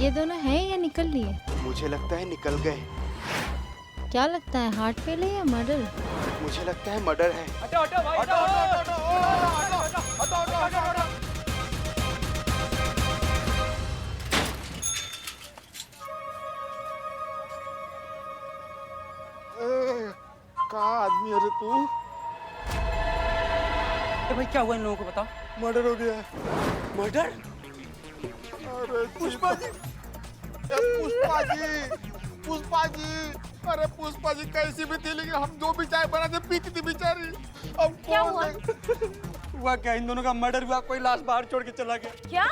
ये दोनों हैं या निकल लिए? मुझे लगता है निकल गए। क्या लगता है, हार्ट फेल है या मर्डर? मुझे लगता है मर्डर है। हटो हटो भाई, हटो हटो हटो हटो। कहाँ आदमी है रे तू? भाई क्या हुआ इन लोगों को बताओ। मर्डर हो गया। मर्डर? अरे पुष्पा जी, पुष्पा जी, अरे पुष्पा जी कैसी भी थी, लेकिन हम जो भी चाय बनाते पीती थी बेचारी। अब क्या हुआ? हुआ क्या, इन दोनों का मर्डर हुआ, कोई लाश बाहर छोड़ के चला गया। क्या?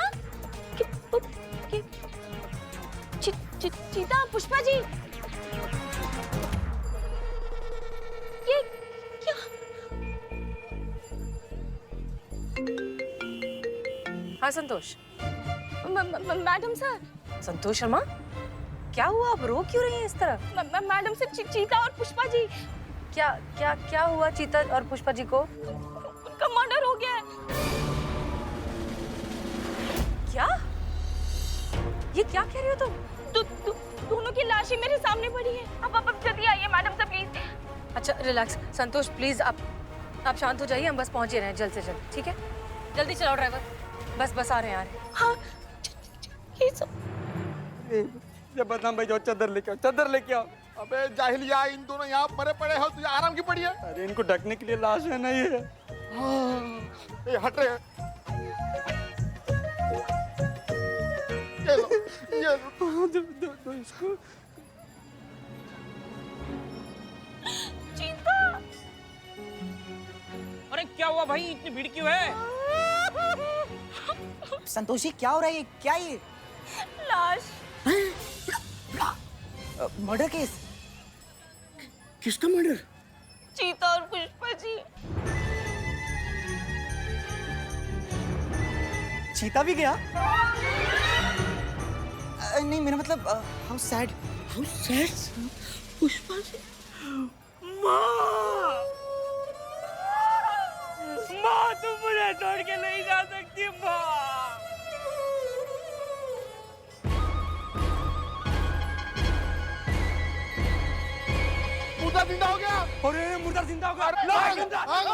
चीता, पुष्पा जी, ये क्या? हाँ संतोष। Madam sir. संतोष शर्मा, क्या हुआ, आप रो क्यों रही हैं इस तरह? मैडम सर, चीता और पुष्पा जी। क्या क्या क्या हुआ चीता और पुष्पा जी को? उनका मर्डर हो गया है। क्या? ये क्या कह रही हो तुम? दोनों की लाशें मेरे सामने पड़ी है। अब जल्दी आइए मैडम सर प्लीज। अच्छा रिलैक्स संतोष, प्लीज आप शांत हो जाइए, हम बस पहुंच ही रहे हैं जल्द से जल्द, ठीक है? जल्दी चलाओ ड्राइवर, बस आ रहे हैं, आ रहे हैं। हाँ, ये सब ये बदनाम भाई, जाओ चादर लेके आओ, चादर लेके आओ। अबे जाहिलिया, इन दोनों यहाँ मरे पड़े हो, तुझे आराम की पड़ी है। अरे इनको ढकने के लिए लाश है नहीं है। ए, हट रहे। ये लो, ये लो। दो इसको। चीता। अरे क्या हुआ भाई, इतनी भीड़ क्यों है? संतोषी क्या हो रहा है? क्या ये लाश। Murder case? किसका मर्डर? चीता और पुष्पा जी। चीता भी गया? नहीं मेरा मतलब हाउ सैड। पुष्पा जी। माँ तुम मुझे छोड़ के नहीं जा सकती माँ। मुर्दा जिंदा हो गया। अरे मुर्दा जिंदा हो गया। भागो,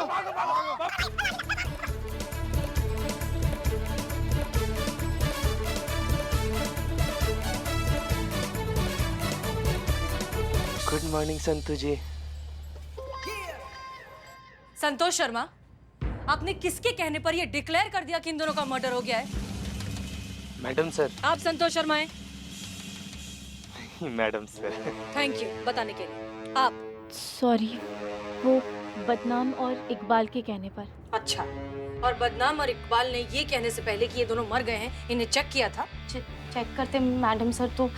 भागो, भागो। गुड मॉर्निंग संतू जी। संतोष शर्मा, आपने किसके कहने पर यह डिक्लेयर कर दिया कि इन दोनों का मर्डर हो गया है? Madam sir. आप संतोष शर्मा हैं? Madam sir. थैंक यू बताने के लिए। आप? सॉरी, वो बदनाम और इकबाल के कहने पर। अच्छा, और बदनाम और इकबाल ने ये कहने से पहले कि ये दोनों मर गए हैं, इन्हें चेक किया था? चेक करते मैडम सर तो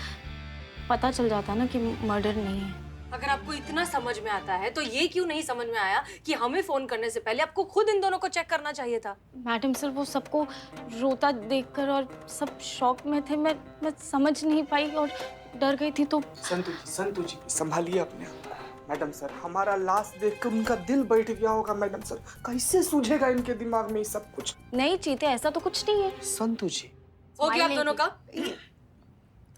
पता चल जाता ना कि मर्डर नहीं है। अगर आपको इतना समझ में आता है तो ये क्यों नहीं समझ में आया कि हमें फोन करने से पहले आपको खुद इन दोनों को चेक करना चाहिए था? मैडम सर, वो सबको रोता देखकर और सब शॉक में थे, मैं समझ नहीं पाई और डर गई थी। तो संतु जी संभालिए अपने आप। मैडम सर, हमारा लाश देखकर उनका दिल बैठ गया होगा। मैडम सर, कैसे सूझेगा इनके दिमाग में ये सब कुछ? नहीं चीते, ऐसा तो कुछ नहीं है। संतु जी। हो गया आप दोनों का?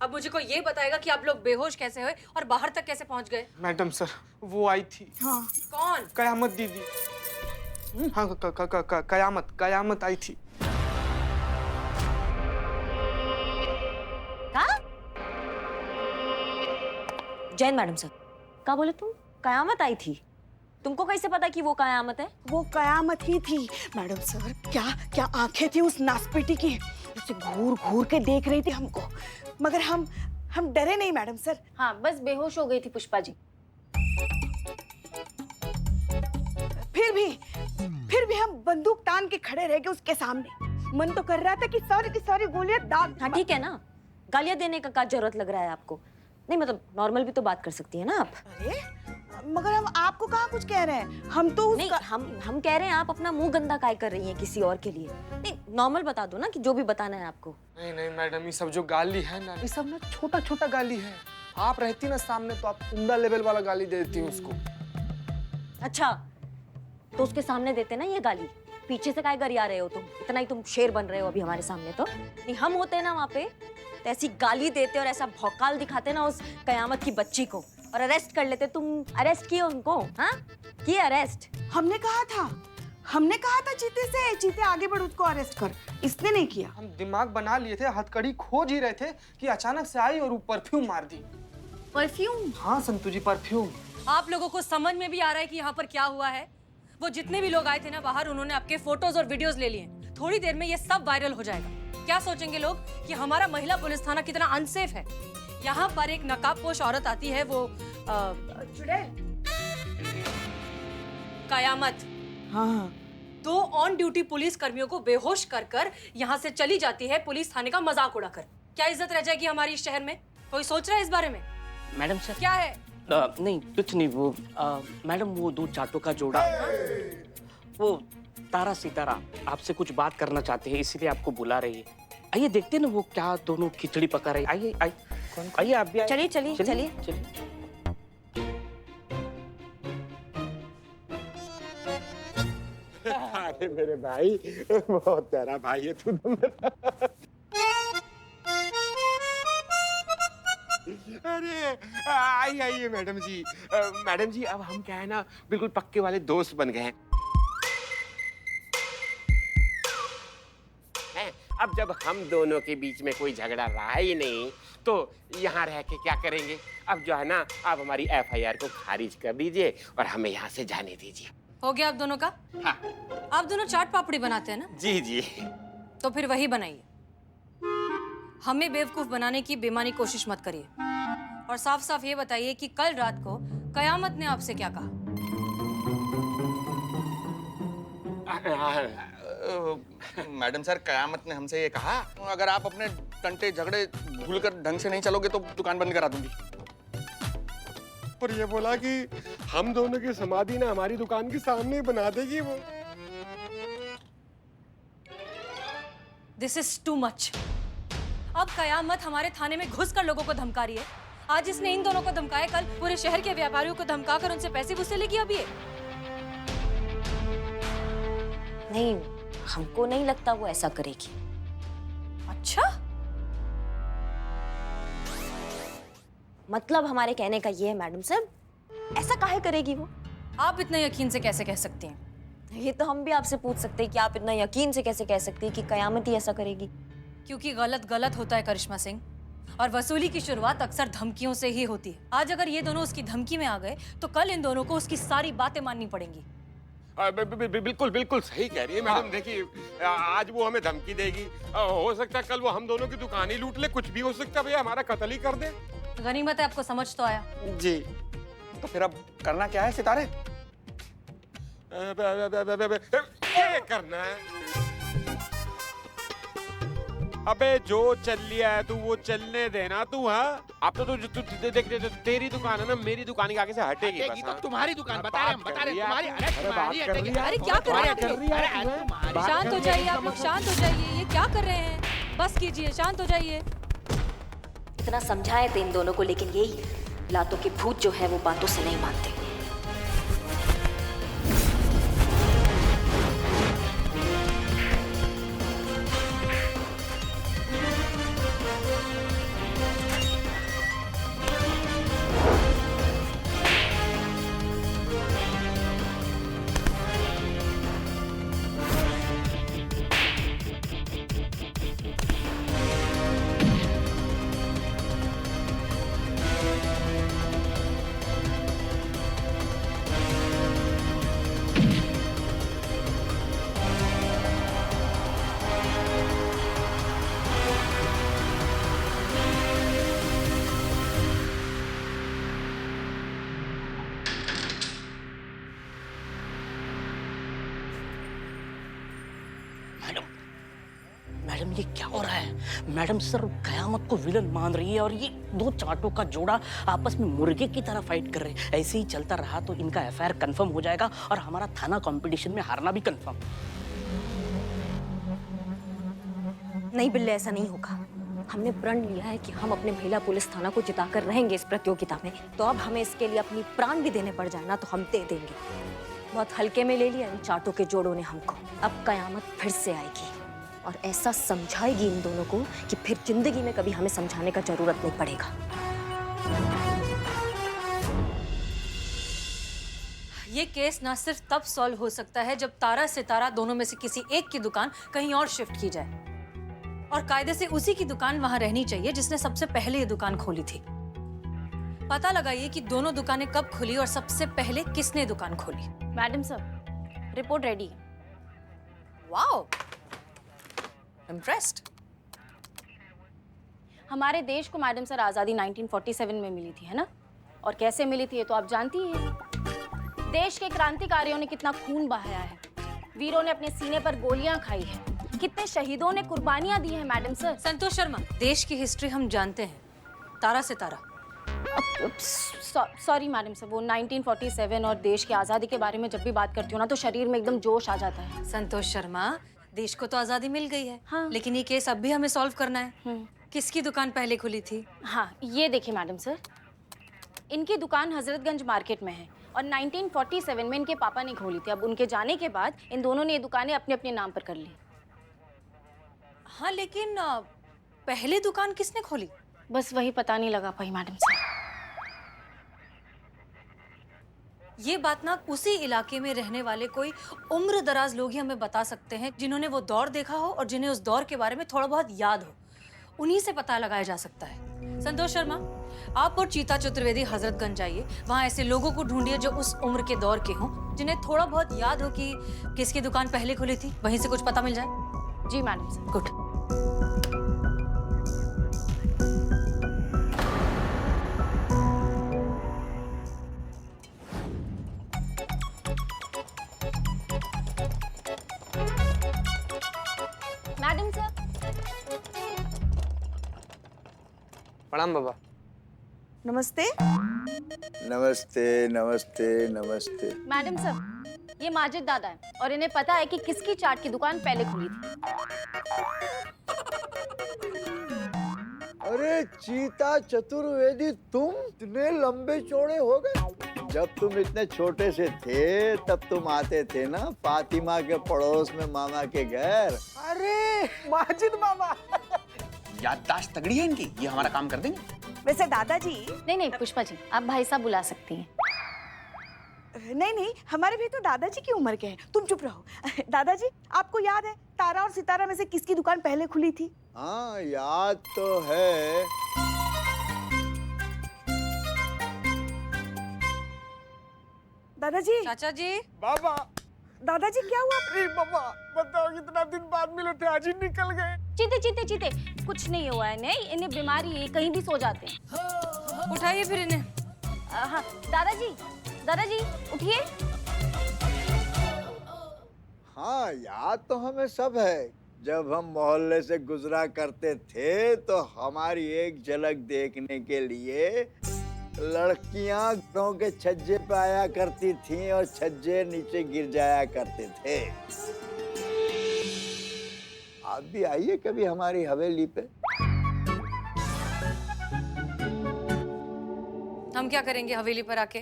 अब मुझे को ये बताएगा कि आप लोग बेहोश कैसे हुए और बाहर तक कैसे पहुंच गए? मैडम सर, वो आई थी। हाँ। कौन? कयामत दीदी। हाँ, कयामत आई थी। जैन मैडम सर, क्या बोले तुम? कयामत आई थी? तुमको कैसे पता कि वो कयामत है? वो कयामत ही थी मैडम सर। क्या क्या आंखें थी उस नासपेटी की, उसे घूर घूर के देख रही थी हमको, मगर हम डरे नहीं मैडम सर। हाँ, बस बेहोश हो गई थी पुष्पा जी। फिर भी हम बंदूक तान के खड़े रह गए उसके सामने। मन तो कर रहा था कि सारी की सारी गोलियां दाग। हाँ ठीक है ना, गालियां देने का क्या जरूरत लग रहा है आपको? नहीं मतलब नॉर्मल भी तो बात कर सकती है ना आप। अरे मगर हम आपको कहाँ कुछ कह रहे हैं, हम तो नहीं, हम कह रहे हैं आप अपना मुंह गंदा काय कर रही हैं किसी और के लिए। नहीं नॉर्मल बता दो ना कि जो भी बताना है आपको। नहीं मैडम, ये सब जो गाली है ना, ये सब ना छोटा छोटा गाली है। आप रहती ना सामने तो आप उम्दा लेवल वाला गाली दे देती उसको। अच्छा, तो उसके सामने देते ना ये गाली, पीछे से काय गरिया रहे हो तुम? इतना ही तुम शेर बन रहे हो अभी हमारे सामने। तो नहीं हम होते ना वहाँ पे तो ऐसी गाली देते और ऐसा भौकाल दिखाते ना उस कयामत की बच्ची को और अरेस्ट कर लेते। तुम अरेस्ट किए उनको? हाँ, किए अरेस्ट? हमने कहा था चीते आगे बढ़, उसको अरेस्ट कर। इसने नहीं किया। हम दिमाग बना लिए थे, हथकड़ी खोज ही रहे थे कि अचानक से आई और वो परफ्यूम मार दी। परफ्यूम? हाँ संतू जी, परफ्यूम। आप लोगों को समझ में भी आ रहा है कि यहाँ पर क्या हुआ है? वो जितने भी लोग आए थे ना बाहर, उन्होंने आपके फोटोज और वीडियोस ले लिए। थोड़ी देर में ये सब वायरल हो जाएगा। क्या सोचेंगे लोग कि हमारा महिला पुलिस थाना कितना अनसेफ है। यहाँ पर एक नकाबपोश औरत आती है, वो कयामत। हाँ, 2 ऑन ड्यूटी पुलिस कर्मियों को बेहोश कर कर यहाँ से चली जाती है, पुलिस थाने का मजाक उड़ाकर। क्या इज्जत रह जाएगी हमारी इस शहर में? कोई सोच रहा है इस बारे में? मैडम सर क्या है? नहीं कुछ नहीं, वो मैडम वो 2 चाटों का जोड़ा, वो तारा सितारा आपसे कुछ बात करना चाहते हैं, इसीलिए आपको बुला रही है। आइए देखते हैं ना वो क्या दोनों खिचड़ी पका रहे हैं। आइए आइए आप भी आइए। चलिए चलिए चलिए। अरे मेरे भाई, बहुत प्यारा भाई है तू तो मेरा। अरे आइए मैडम जी। मैडम जी, अब हम क्या है ना, बिल्कुल पक्के वाले दोस्त बन गए हैं। अब जब हम दोनों के बीच में कोई झगड़ा रहा ही नहीं, तो यहाँ रह के क्या करेंगे? अब जो है ना, आप हमारी FIR को खारिज कर दीजिए और हमें यहाँ से जाने दीजिए। हो गया आप दोनों का? हाँ। आप दोनों चाट पापड़ी बनाते हैं ना? जी जी। तो फिर वही बनाइए। हमें बेवकूफ बनाने की बेईमानी कोशिश मत करिए और साफ साफ ये बताइए कि कल रात को कयामत ने आपसे क्या कहा? मैडम सर, कयामत ने हमसे ये कहा, अगर आप अपने टंटे झगड़े भूलकर ढंग से नहीं चलोगे तो दुकान बंद करा दूंगी। पर ये बोला कि हम दोनों की समाधि ना हमारी दुकान के सामने ही बना देगी वो। This is too much. अब कयामत हमारे थाने में घुसकर लोगों को धमका रही है। आज इसने इन दोनों को धमकाया, कल पूरे शहर के व्यापारियों को धमकाकर उनसे पैसे वसूलेगी। अब ये नहीं, हमको नहीं लगता वो ऐसा करेगी। अच्छा, मतलब हमारे कहने का ये है मैडम साहब, ऐसा काहे करेगी वो? आप इतना यकीन से कैसे कह सकती हैं? ये तो हम भी आपसे पूछ सकते हैं कि आप इतना यकीन से कैसे कह सकती हैं कि कयामत ही ऐसा करेगी? क्योंकि गलत गलत होता है करिश्मा सिंह, और वसूली की शुरुआत अक्सर धमकियों से ही होती है। आज अगर ये दोनों उसकी धमकी में आ गए तो कल इन दोनों को उसकी सारी बातें माननी पड़ेंगी। बिल्कुल बिल्कुल सही कह रही है मैडम। देखिए, आज वो हमें धमकी देगी, हो सकता है कल वो हम दोनों की दुकान ही लूट ले, कुछ भी हो सकता है, भैया हमारा कत्ल ही कर दे। गनीमत है आपको समझ तो आया। जी, तो फिर अब करना क्या है सितारे? ये करना है। अबे जो चल लिया है तू वो चलने देना तू। हाँ, अब तो तू देख, तेरी दुकान है ना, मेरी दुकान के आगे से हटेगी बस। तो तुम्हारी दुकान बता रहे, हम बता रहे तुम्हारी। अरे क्या कर रहे हैं आप? शांत हो जाइए आप लोग, शांत हो जाइए। ये क्या कर रहे हैं? बस कीजिए, शांत हो जाइए। इतना समझाए थे इन दोनों को, लेकिन यही लातों के भूत जो है वो बातों से नहीं मानते। मैडम ये क्या हो रहा है? मैडम सर कयामत को विलन मान रही है और ये 2 चाटों का जोड़ा आपस में मुर्गे की तरह फाइट कर रहे हैं। ऐसे ही चलता रहा तो इनका FIR कंफर्म हो जाएगा और हमारा थाना कंपटीशन में हारना भी कंफर्म। नहीं बिल्ले, ऐसा नहीं होगा। हमने प्रण लिया है कि हम अपने महिला पुलिस थाना को जिताकर रहेंगे इस प्रतियोगिता में, तो अब हमें इसके लिए अपनी प्राण भी देने पड़ जाए ना तो हम दे देंगे। बहुत हल्के में ले लिया इन चाटों के जोड़ों ने हमको। अब कयामत फिर से आएगी। और ऐसा समझाएगी इन दोनों को कि फिर जिंदगी में कभी हमें समझाने का जरूरत नहीं पड़ेगा। ये केस ना सिर्फ तब सॉल्व हो सकता है जब तारा सितारा दोनों में से किसी एक की दुकान कहीं और शिफ्ट की जाए, और कायदे से उसी की दुकान वहां रहनी चाहिए जिसने सबसे पहले ये दुकान खोली थी। पता लगाइए कि दोनों दुकानें कब खुली और सबसे पहले किसने दुकान खोली। मैडम सर, रिपोर्ट रेडी है। Wow, impressed. हमारे देश को मैडम सर आज़ादी 1947 में मिली थी, है ना? और कैसे मिली थी ये तो आप जानती ही हैं। देश के क्रांतिकारियों ने कितना खून बहाया है, वीरों ने अपने सीने पर गोलियां खाई है, कितने शहीदों ने कुर्बानियां दी हैं मैडम सर। संतोष शर्मा, देश की हिस्ट्री हम जानते हैं। तारा सितारा। सॉरी मैडम सर, वो 1947 और देश की आज़ादी के बारे में जब भी बात करती हूँ ना तो शरीर में एकदम जोश आ जाता है। संतोष शर्मा, देश को तो आजादी मिल गई है, हाँ। लेकिन ये केस अब भी हमें सॉल्व करना है। किसकी दुकान पहले खुली थी? हाँ, ये देखिए मैडम सर, इनकी दुकान हजरतगंज मार्केट में है और 1947 में इनके पापा ने खोली थी। अब उनके जाने के बाद इन दोनों ने ये दुकानें अपने अपने नाम पर कर ली। हाँ, लेकिन पहले दुकान किसने खोली? बस वही पता नहीं लगा पाई मैडम सर। ये बात ना उसी इलाके में रहने वाले कोई उम्र दराज लोग ही हमें बता सकते हैं, जिन्होंने वो दौर देखा हो और जिन्हें उस दौर के बारे में थोड़ा बहुत याद हो। उन्हीं से पता लगाया जा सकता है। संतोष शर्मा, आप और चीता चतुर्वेदी हजरतगंज जाइए, वहाँ ऐसे लोगों को ढूंढिए जो उस उम्र के दौर के हों, जिन्हें थोड़ा बहुत याद हो कि किसकी दुकान पहले खुली थी। वहीं से कुछ पता मिल जाए। जी madam sir. Good. Madam sir. प्रणाम बाबा। नमस्ते। नमस्ते नमस्ते नमस्ते। मैडम सर, ये माजिद दादा है और इन्हें पता है कि किसकी चाट की दुकान पहले खुली थी। अरे चीता चतुर्वेदी, तुम इतने लंबे चौड़े हो गए। जब तुम इतने छोटे से थे तब तुम आते थे ना फातिमा के पड़ोस में मामा के घर। अरे माजिद मामा। याददाश्त तगड़ी है इनकी, ये हमारा काम कर देंगे। वैसे दादाजी। नहीं पुष्पा जी, आप भाई साहब बुला सकती हैं। नहीं, हमारे भी तो दादाजी की उम्र के हैं। तुम चुप रहो। दादाजी, आपको याद है तारा और सितारा में से किसकी दुकान पहले खुली थी? हाँ याद तो है। दादाजी। चाचा जी। बाबा। दादाजी क्या हुआ? अरे बाबा, बताओ कितना दिन बाद मिले थे, आज ही निकल गए। चीते, कुछ नहीं हुआ है। नहीं, इन्हें बीमारी है, कहीं भी सो जाते हैं। उठाइए फिर इन्हें। हाँ, दादाजी उठिए। हाँ याद तो हमें सब है। जब हम मोहल्ले से गुजरा करते थे तो हमारी एक झलक देखने के लिए लड़कियां घरों के छज्जे पे आया करती थीं और छज्जे नीचे गिर जाया करते थे। आप भी आइए कभी हमारी हवेली पे। हम क्या करेंगे हवेली पर आके?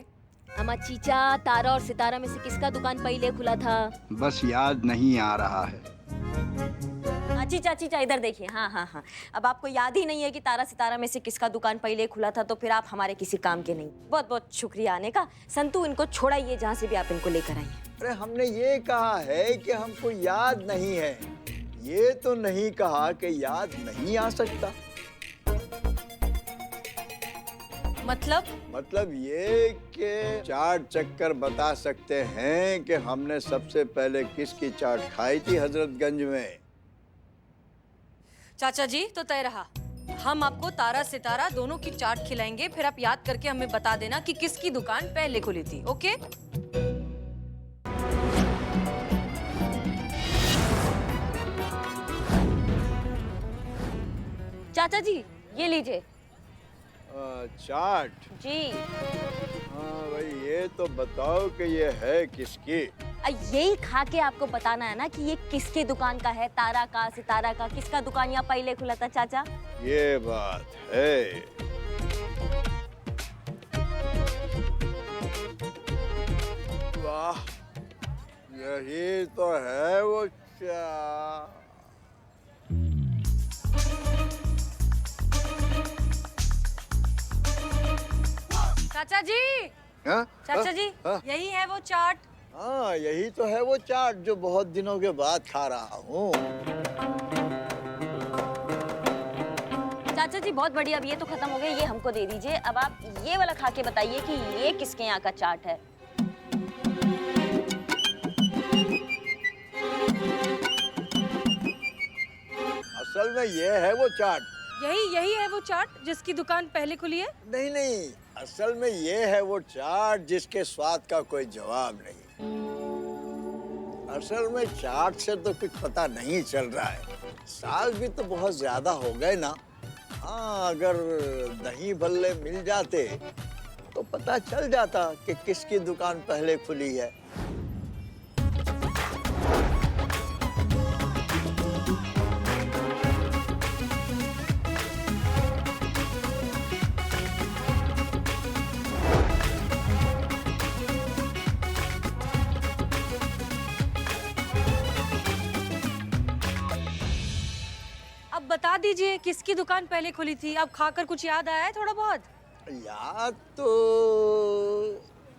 अम्मा चीचा, तारा और सितारा में से किसका दुकान पहले खुला था? बस याद नहीं आ रहा है। चीचा इधर देखिए। हाँ। अब आपको याद ही नहीं है कि तारा सितारा में से किसका दुकान पहले खुला था, तो फिर आप हमारे किसी काम के नहीं। बहुत बहुत शुक्रिया आने का। संतू, इनको छोड़ाइए जहाँ से भी आप इनको लेकर आइए। अरे हमने ये कहा है कि हमको याद नहीं है, ये तो नहीं कहा कि याद नहीं आ सकता। मतलब ये कि चाट चक्कर बता सकते हैं कि हमने सबसे पहले किसकी चाट खाई थी हजरतगंज में। चाचा जी तो तय रहा, हम आपको तारा सितारा दोनों की चाट खिलाएंगे, फिर आप याद करके हमें बता देना कि किसकी दुकान पहले खुली थी। ओके? चाचा जी ये लीजिए। चाट जी। हाँ भाई, ये तो बताओ कि ये है किसकी। यही खा के आपको बताना है ना कि ये किसकी दुकान का है, तारा का, सितारा का, किसका दुकान यहाँ पहले खुला था चाचा? ये बात है। वाह, यही तो है वो चाचा जी, हाँ? चाचा जी, हाँ? यही है वो चाट। हाँ, यही तो है वो चाट जो बहुत दिनों के बाद खा रहा हूँ। चाचा जी बहुत बढ़िया, अब ये तो खत्म हो गया, ये हमको दे दीजिए। अब आप ये वाला खा के बताइए कि ये किसके यहाँ का चाट है। असल में ये है वो चाट। यही है वो चाट जिसकी दुकान पहले खुली है। नहीं नहीं, असल में ये है वो चाट जिसके स्वाद का कोई जवाब नहीं। असल में चाट से तो कुछ पता नहीं चल रहा है। साल भी तो बहुत ज्यादा हो गए ना। हाँ, अगर दही भल्ले मिल जाते तो पता चल जाता कि किसकी दुकान पहले खुली है। अब बता दीजिए किसकी दुकान पहले खुली थी। अब खाकर कुछ याद आया है थोड़ा बहुत? याद तो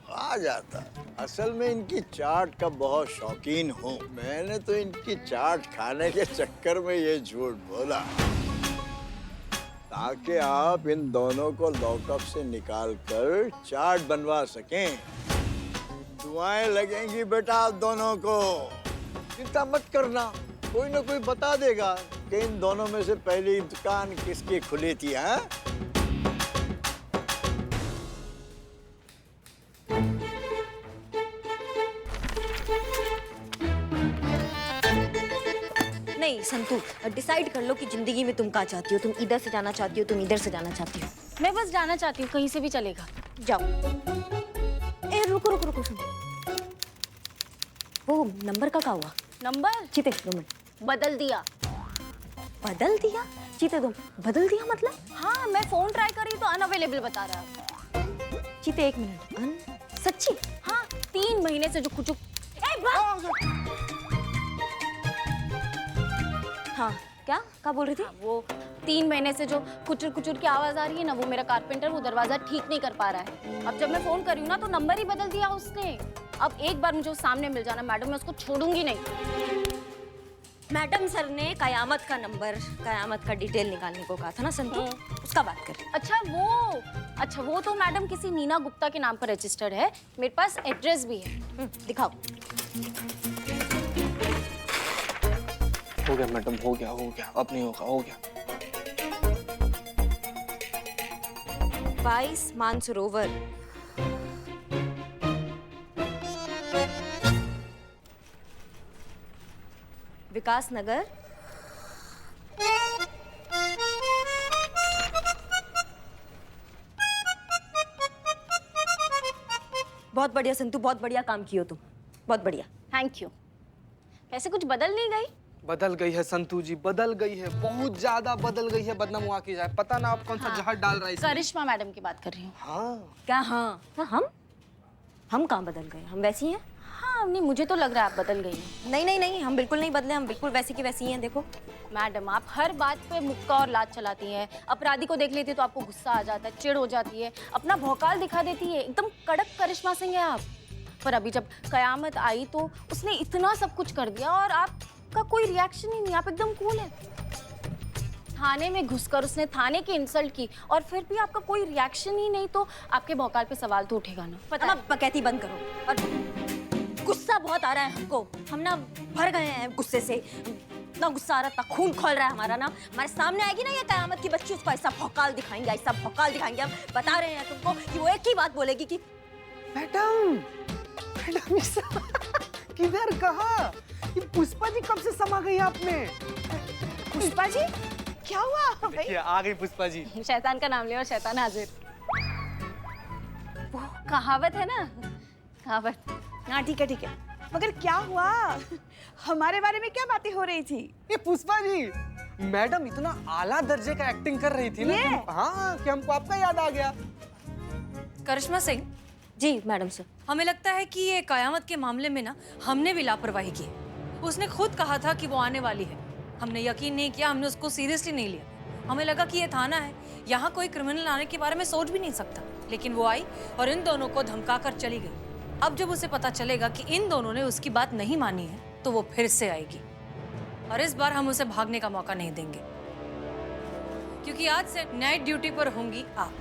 आ जाता। असल में इनकी चाट का बहुत शौकीन हूँ। मैंने तो इनकी चाट खाने के चक्कर में ये झूठ बोला ताकि आप इन दोनों को लॉकअप से निकाल कर चाट बनवा सकें। दुआएं लगेंगी बेटा आप दोनों को। चिंता मत करना, कोई ना कोई बता देगा कि इन दोनों में से पहली दुकान किसकी खुली थी। हाँ, नहीं संतू, डिसाइड कर लो कि जिंदगी में तुम कहाँ चाहती हो। तुम इधर से जाना चाहती हो, तुम इधर से जाना चाहती हो। मैं बस जाना चाहती हूँ, कहीं से भी चलेगा। जाओ। ए रुको रुको रुको, सुनो। वो नंबर का क्या हुआ? नंबर चीते 2 मिनट। बदल दिया। बदल दिया? चीते 2 बदल दिया मतलब? हाँ, मैं फोन ट्राई कर रही तो अनअवेलेबल बता रहा है। चीते 1 मिनट। सच्ची? हाँ, 3 महीने से जो कुछ हाँ, क्या बोल रही थी? वो 3 महीने से जो कुचुर कुचुर की आवाज आ रही है ना, वो मेरा कारपेंटर वो दरवाजा ठीक नहीं कर पा रहा है। अब जब मैं फोन कर रही हूँ ना तो नंबर ही बदल दिया उसने। अब एक बार मुझे वो सामने मिल जाना मैडम, मैं उसको छोड़ूंगी नहीं। मैडम सर ने कयामत का नंबर, कयामत का डिटेल निकालने को कहा था ना संतू, उसका बात कर। अच्छा वो तो मैडम किसी नीना गुप्ता के नाम पर रजिस्टर्ड है। मेरे पास एड्रेस भी है। दिखाओ। हो गया मैडम, हो गया अब नहीं होगा, हो गया। 22 मानसरोवर। विकास नगर। बहुत बढ़िया संतू, बहुत बढ़िया काम कियो तुम, बहुत बढ़िया। Thank you. वैसे कुछ बदल नहीं गई? बदल गई है संतू जी, बदल गई है, बहुत ज्यादा बदल गई है। बदनाम हुआ की जाए, पता ना आप कौन सा जहर डाल रहा है इसमें। करिश्मा मैडम की बात कर रही हूँ। हाँ क्या? हाँ हम कहाँ बदल गए? हम वैसी हैं। हाँ, नहीं मुझे तो लग रहा है आप बदल गई हैं। नहीं, हम बिल्कुल नहीं बदले, हम बिल्कुल वैसी की वैसी हैं। देखो मैडम, आप हर बात पे मुक्का और लात चलाती हैं। अपराधी को देख लेती है तो आपको गुस्सा आ जाता है, चिढ़ हो जाती है, अपना भौकाल दिखा देती है। एकदम कड़क करिश्मा सिंह है आप। पर अभी जब कयामत आई तो उसने इतना सब कुछ कर दिया और आपका कोई रिएक्शन ही नहीं, आप एकदम कूल है। थाने में घुसकर उसने थाने की इंसल्ट की और फिर भी आपका कोई रिएक्शन ही नहीं, तो आपके भौकाल पे सवाल तो उठेगा ना। पता बकैती बंद करो। और गुस्सा बहुत आ रहा है हमको, हम ना भर गए हैं गुस्से से। इतना गुस्सा आ रहा था, खून खोल रहा है हमारा ना। हमारे सामने आएगी ना ये कयामत की बच्ची, उसको ऐसा भौकाल दिखाएंगे, ऐसा भौकाल दिखाएंगे। हम बता रहे हैं तुमको कि वो एक ही बात बोलेगी कि मैडम किधर, कहाँ? ये पुष्पा जी कब से समा गई आप में? पुष्पा जी, क्या हुआ भाई? देखिए आ गई पुष्पा जी। शैतान का नाम लिया और शैतान हाजिर। वो कहावत है ना, कहावत। हाँ ठीक है। मगर क्या हुआ? हमारे बारे में क्या बातें हो रही थी? ये पुष्पा जी, मैडम इतना आला दर्जे का एक्टिंग कर रही थी ना हाँ, कि हमको आपका याद आ गया। करिश्मा सिंह जी मैडम सर, हमें लगता है कि ये कयामत के मामले में ना हमने भी लापरवाही की। उसने खुद कहा था कि वो आने वाली है, हमने यकीन नहीं किया, हमने उसको सीरियसली नहीं लिया। हमें लगा कि ये थाना है, यहाँ कोई क्रिमिनल आने के बारे में सोच भी नहीं सकता। लेकिन वो आई और इन दोनों को धमका कर चली गई। अब जब उसे पता चलेगा कि इन दोनों ने उसकी बात नहीं मानी है तो वो फिर से आएगी, और इस बार हम उसे भागने का मौका नहीं देंगे, क्योंकि आज से नाइट ड्यूटी पर होंगी आप।